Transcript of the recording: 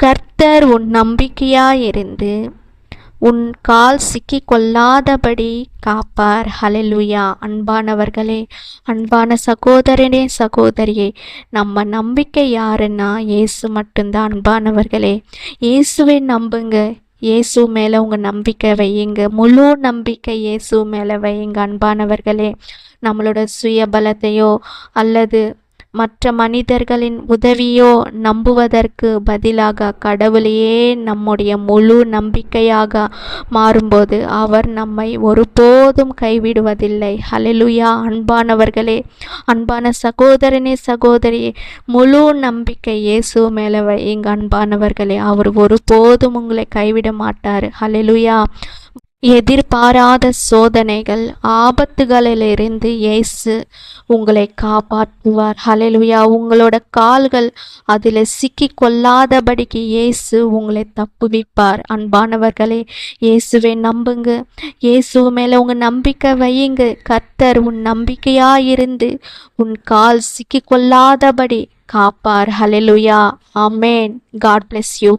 கர்த்தர் உன் நம்பிக்கையாயிருந்து உன் கால் சிக்கி கொள்ளாதபடி காப்பார். ஹல்லேலூயா. அன்பானவர்களே, அன்பான சகோதரனே சகோதரியே, நம்ம நம்பிக்கை யாருன்னா இயேசு மட்டும்தான். அன்பானவர்களே, இயேசுவை நம்புங்க. இயேசு மேலே உங்கள் நம்பிக்கை வையுங்க. முழு நம்பிக்கை இயேசு மேலே வையுங்க. அன்பானவர்களே, நம்மளோட சுய பலத்தையோ அல்லது மற்ற மனிதர்களின் உதவியோ நம்புவதற்கு பதிலாக கடவுளையே நம்முடைய முழு நம்பிக்கையாக மாறும்போது அவர் நம்மை ஒருபோதும் கைவிடுவதில்லை. ஹல்லேலூயா. அன்பானவர்களே, அன்பான சகோதரனே சகோதரியே, முழு நம்பிக்கை இயேசு மேலே வையுங்க. அன்பானவர்களே, அவர் ஒருபோதும் உங்களை கைவிட மாட்டார். ஹல்லேலூயா. எதிர்பாராத சோதனைகள், ஆபத்துகளிலிருந்து இயேசு உங்களை காப்பாற்றுவார். ஹல்லேலூயா. உங்களோட கால்கள் அதில் சிக்கி கொள்ளாதபடிக்கு இயேசு உங்களை தப்புவிப்பார். அன்பானவர்களே, இயேசுவை நம்புங்க. இயேசு மேலே உங்கள் நம்பிக்கை வையுங்க. கர்த்தர் உன் நம்பிக்கையாயிருந்து உன் கால் சிக்கி கொள்ளாதபடி காப்பார். Hallelujah. Amen. God bless you.